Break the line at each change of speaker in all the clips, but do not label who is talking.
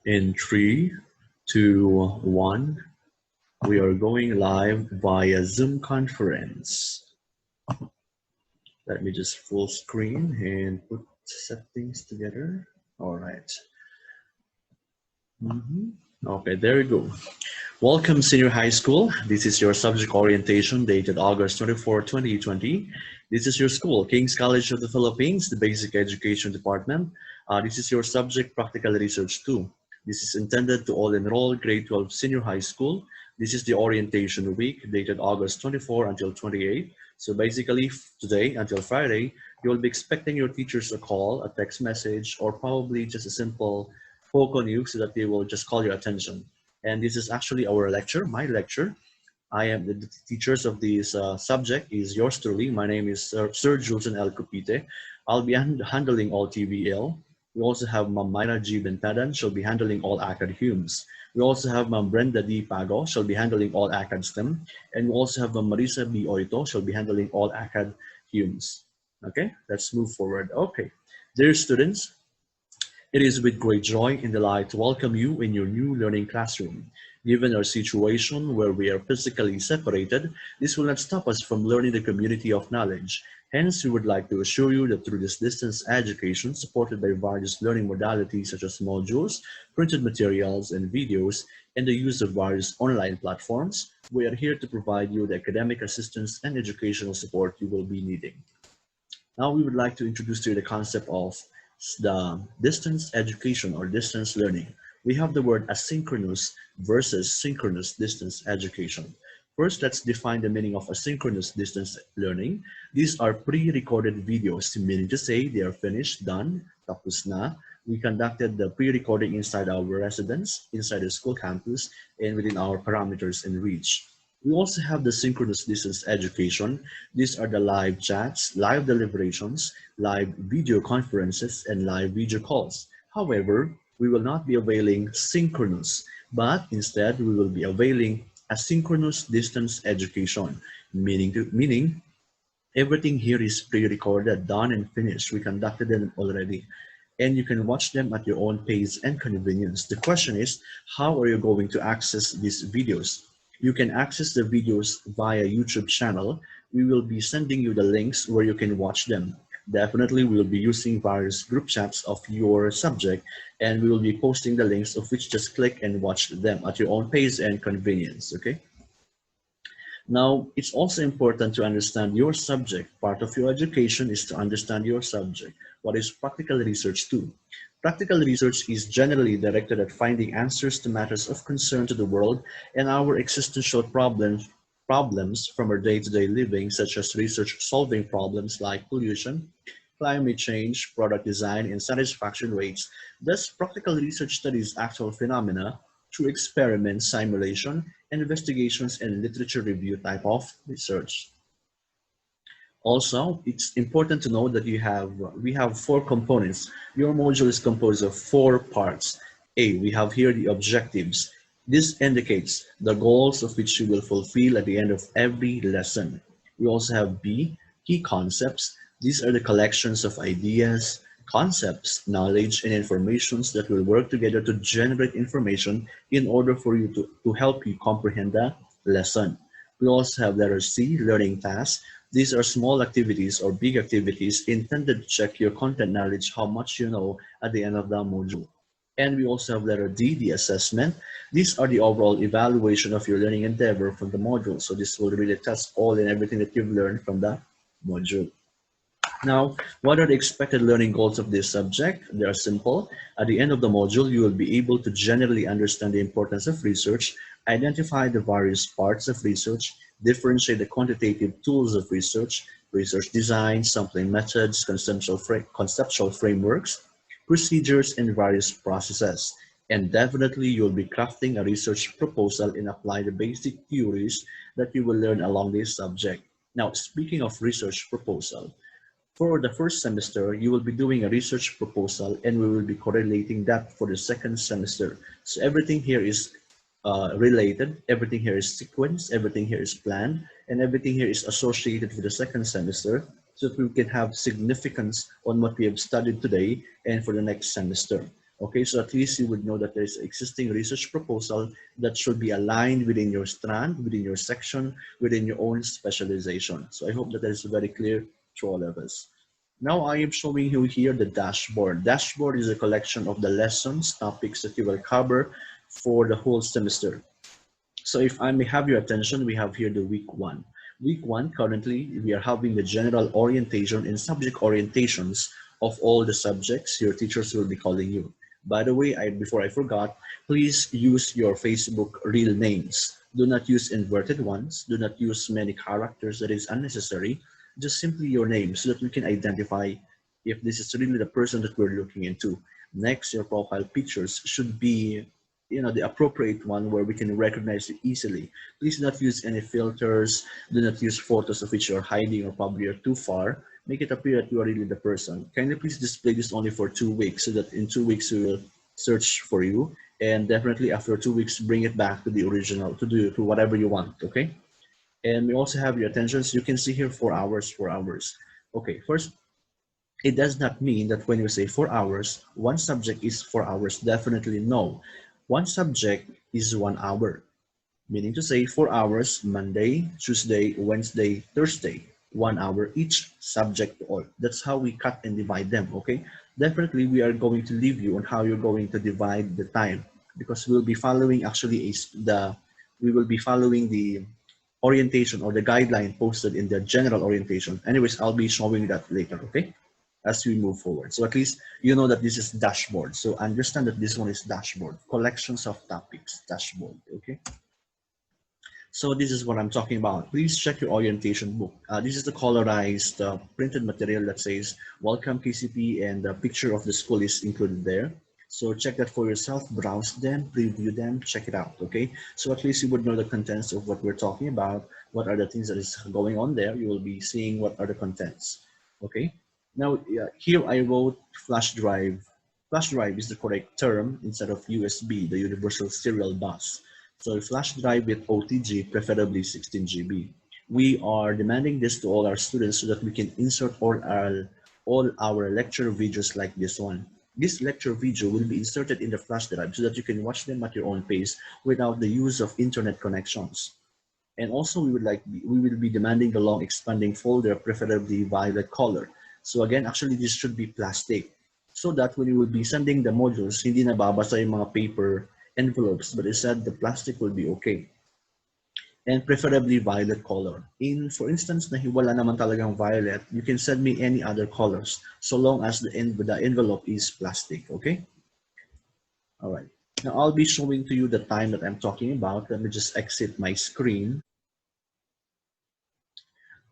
In 3, 2, 1, we are going live via Zoom conference. Let me just full screen and set things together. All right. Okay, there you go. Welcome, Senior High School. This is your subject orientation dated August 24, 2020. This is your school, King's College of the Philippines, the Basic Education Department. This is your subject, Practical Research 2. This is intended to all enrolled grade 12 senior high school. This is the orientation week dated August 24 until 28. So basically today until Friday, you'll be expecting your teachers a call, a text message, or probably just a simple phone call you so that they will just call your attention. And this is actually our lecture, my lecture. I am the teachers of this subject is yours truly. My name is Sir Julton L. Cupite. I'll be handling all TVL. We also have Ma'am Myra G. Bentadan. She'll be handling all ACAD Humes. We also have Ma'am Brenda D. Pago. She'll be handling all ACAD STEM. And we also have Ma'am Marisa B. Oito. She'll be handling all ACAD Humes. Okay, let's move forward. Okay, dear students, it is with great joy and delight to welcome you in your new learning classroom. Given our situation where we are physically separated, this will not stop us from learning the community of knowledge. Hence, we would like to assure you that through this distance education supported by various learning modalities such as modules, printed materials, and videos, and the use of various online platforms, we are here to provide you the academic assistance and educational support you will be needing. Now, we would like to introduce to you the concept of the distance education or distance learning. We have the word asynchronous versus synchronous distance education. First, let's define the meaning of asynchronous distance learning. These are pre-recorded videos, meaning to say they are finished, done, tapos na. We conducted the pre-recording inside our residence, inside the school campus, and within our parameters and reach. We also have the synchronous distance education. These are the live chats, live deliberations, live video conferences, and live video calls. However, we will not be availing synchronous, but instead we will be availing asynchronous distance education, meaning everything here is pre-recorded, done, and finished. We conducted them already, and you can watch them at your own pace and convenience. The question is, how are you going to access these videos? You can access the videos via YouTube channel. We will be sending you the links where you can watch them. Definitely, we will be using various group chats of your subject, and we will be posting the links of which just click and watch them at your own pace and convenience, okay? Now, it's also important to understand your subject. Part of your education is to understand your subject. What is practical research too? Practical research is generally directed at finding answers to matters of concern to the world and our existential problems from our day-to-day living, such as research solving problems like pollution, climate change, product design, and satisfaction rates. Thus, practical research studies actual phenomena through experiments, simulation, investigations, and literature review type of research. Also, it's important to know that we have 4 components. Your module is composed of 4 parts. A, we have here the objectives. This indicates the goals of which you will fulfill at the end of every lesson. We also have B, key concepts. These are the collections of ideas, concepts, knowledge, and informations that will work together to generate information in order for you to help you comprehend the lesson. We also have letter C, learning tasks. These are small activities or big activities intended to check your content knowledge, how much you know at the end of the module. And we also have letter D, the assessment. These are the overall evaluation of your learning endeavor from the module. So this will really test all and everything that you've learned from the module. Now, what are the expected learning goals of this subject? They are simple. At the end of the module, you will be able to generally understand the importance of research, identify the various parts of research, differentiate the quantitative tools of research, research design, sampling methods, conceptual frameworks, procedures, and various processes. And definitely, you'll be crafting a research proposal and apply the basic theories that you will learn along this subject. Now, speaking of research proposal, for the first semester, you will be doing a research proposal, and we will be correlating that for the second semester. So everything here is related, everything here is sequenced, everything here is planned, and everything here is associated with the second semester, so that we can have significance on what we have studied today and for the next semester. Okay, so at least you would know that there's existing research proposal that should be aligned within your strand, within your section, within your own specialization. So I hope that is very clear to all of us. Now I am showing you here the dashboard. Dashboard is a collection of the lessons, topics that you will cover for the whole semester. So if I may have your attention, we have here the week one. Week one, currently, we are having the general orientation and subject orientations of all the subjects your teachers will be calling you. By the way, before I forgot, please use your Facebook real names. Do not use inverted ones. Do not use many characters that is unnecessary. Just simply your name so that we can identify if this is really the person that we're looking into. Next, your profile pictures should be the appropriate one where we can recognize it easily. Please do not use any filters. Do not use photos of which you're hiding or probably are too far. Make it appear that you are really the person. Kindly please display this only for 2 weeks so that in 2 weeks we will search for you, and definitely after 2 weeks bring it back to the original, to whatever you want. Okay, and we also have your attentions. You can see here 4 hours, 4 hours. Okay, first, it does not mean that when you say 4 hours, one subject is 4 hours. Definitely no. One subject is 1 hour, meaning to say 4 hours, Monday, Tuesday, Wednesday, Thursday, 1 hour each subject to all. That's how we cut and divide them, okay? Definitely, we are going to leave you on how you're going to divide the time because we'll be following actually we will be following the orientation or the guideline posted in the general orientation. Anyways, I'll be showing that later, okay? As we move forward. So at least you know that this is dashboard. So understand that this one is dashboard, collections of topics, dashboard, okay? So this is what I'm talking about. Please check your orientation book. This is the colorized printed material that says welcome KCP, and the picture of the school is included there. So check that for yourself, browse them, preview them, check it out, okay? So at least you would know the contents of what we're talking about, what are the things that is going on there. You will be seeing what are the contents, okay? Now, here I wrote flash drive. Flash drive is the correct term instead of USB, the universal serial bus. So a flash drive with OTG, preferably 16 GB. We are demanding this to all our students so that we can insert all our lecture videos like this one. This lecture video will be inserted in the flash drive so that you can watch them at your own pace without the use of internet connections. And also we will be demanding the long expanding folder, preferably violet color. So again, actually this should be plastic so that when you will be sending the modules, hindi nababasa yung mga paper envelopes, but instead the plastic will be okay. And preferably violet color. For instance, na wala naman talagang violet, you can send me any other colors so long as the envelope is plastic, okay? All right. Now I'll be showing to you the time that I'm talking about. Let me just exit my screen.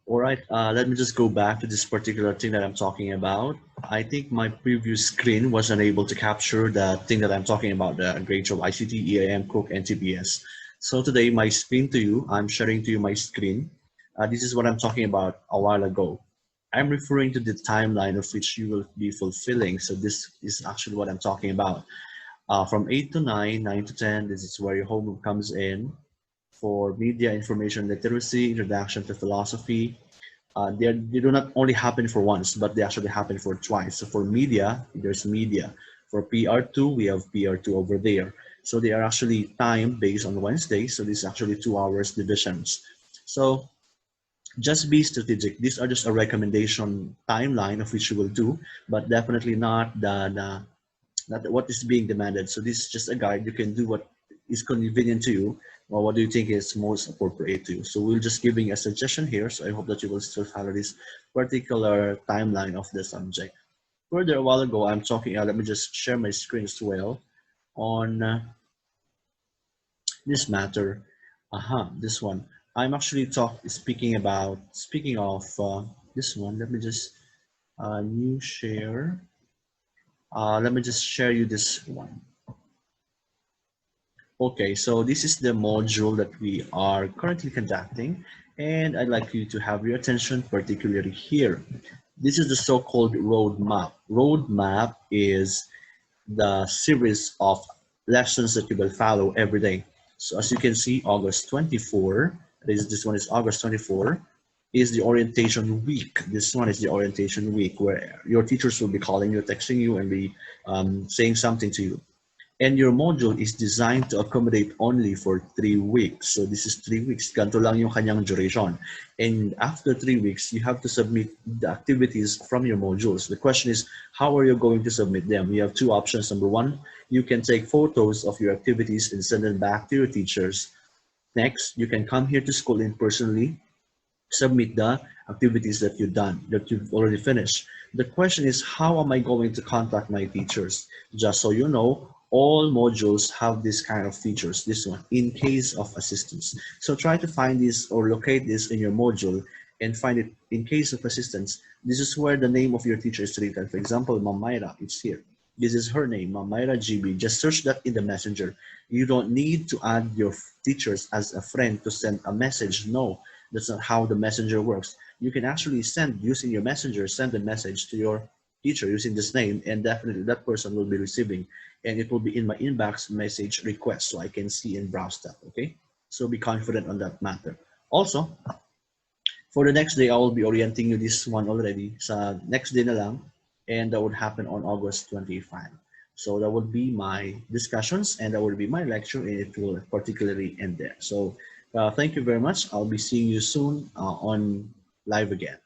All right, let me just go back to this particular thing that I'm talking about. I think my previous screen was unable to capture the thing that I'm talking about, the grade of ICT, EAM, Cook, and TPS. So today, my screen to you, I'm sharing to you my screen. This is what I'm talking about a while ago. I'm referring to the timeline of which you will be fulfilling. So this is actually what I'm talking about. From 8 to 9, 9 to 10, this is where your homework comes in. For media information literacy, introduction to philosophy, they do not only happen for once, but they actually happen for twice. So for media, there's media. For PR2, we have PR2 over there. So they are actually timed based on Wednesday. So this is actually 2 hours divisions. So just be strategic. These are just a recommendation timeline of which you will do, but definitely not not what is being demanded. So this is just a guide. You can do what is convenient to you, or what do you think is most appropriate to you. So we're just giving a suggestion here. So I hope that you will still follow this particular timeline of the subject. Further, a while ago, I'm talking, let me just share my screen as well on this matter. This one. I'm actually speaking of this one. Let me just new share. Let me just share you this one. Okay, so this is the module that we are currently conducting, and I'd like you to have your attention particularly here. This is the so-called roadmap. Roadmap is the series of lessons that you will follow every day. So as you can see, August 24, this one is August 24. is the orientation week. This one is the orientation week where your teachers will be calling you, texting you, and be saying something to you. And your module is designed to accommodate only for 3 weeks. So this is 3 weeks. Ganito lang yung kanyang duration. And after 3 weeks, you have to submit the activities from your modules. The question is, how are you going to submit them? You have two options. Number one, you can take photos of your activities and send them back to your teachers. Next, you can come here to school and personally submit the activities that you've already finished. The question is, how am I going to contact my teachers? Just so you know, all modules have this kind of features, this one, in case of assistance. So try to find this or locate this in your module and find it in case of assistance. This is where the name of your teacher is written. For example, Mamaira, it's here. This is her name, Mamaira GB. Just search that in the messenger. You don't need to add your teachers as a friend to send a message. No, that's not how the messenger works. You can actually send, using your messenger, send a message to your teacher using this name, and definitely that person will be receiving, and it will be in my inbox message request, so I can see and browse that, okay? So be confident on that matter. Also, for the next day, I will be orienting you this one already. Sa next day na lang, and that would happen on August 25. So that would be my discussions, and that would be my lecture, and it will particularly end there. So thank you very much. I'll be seeing you soon on live again.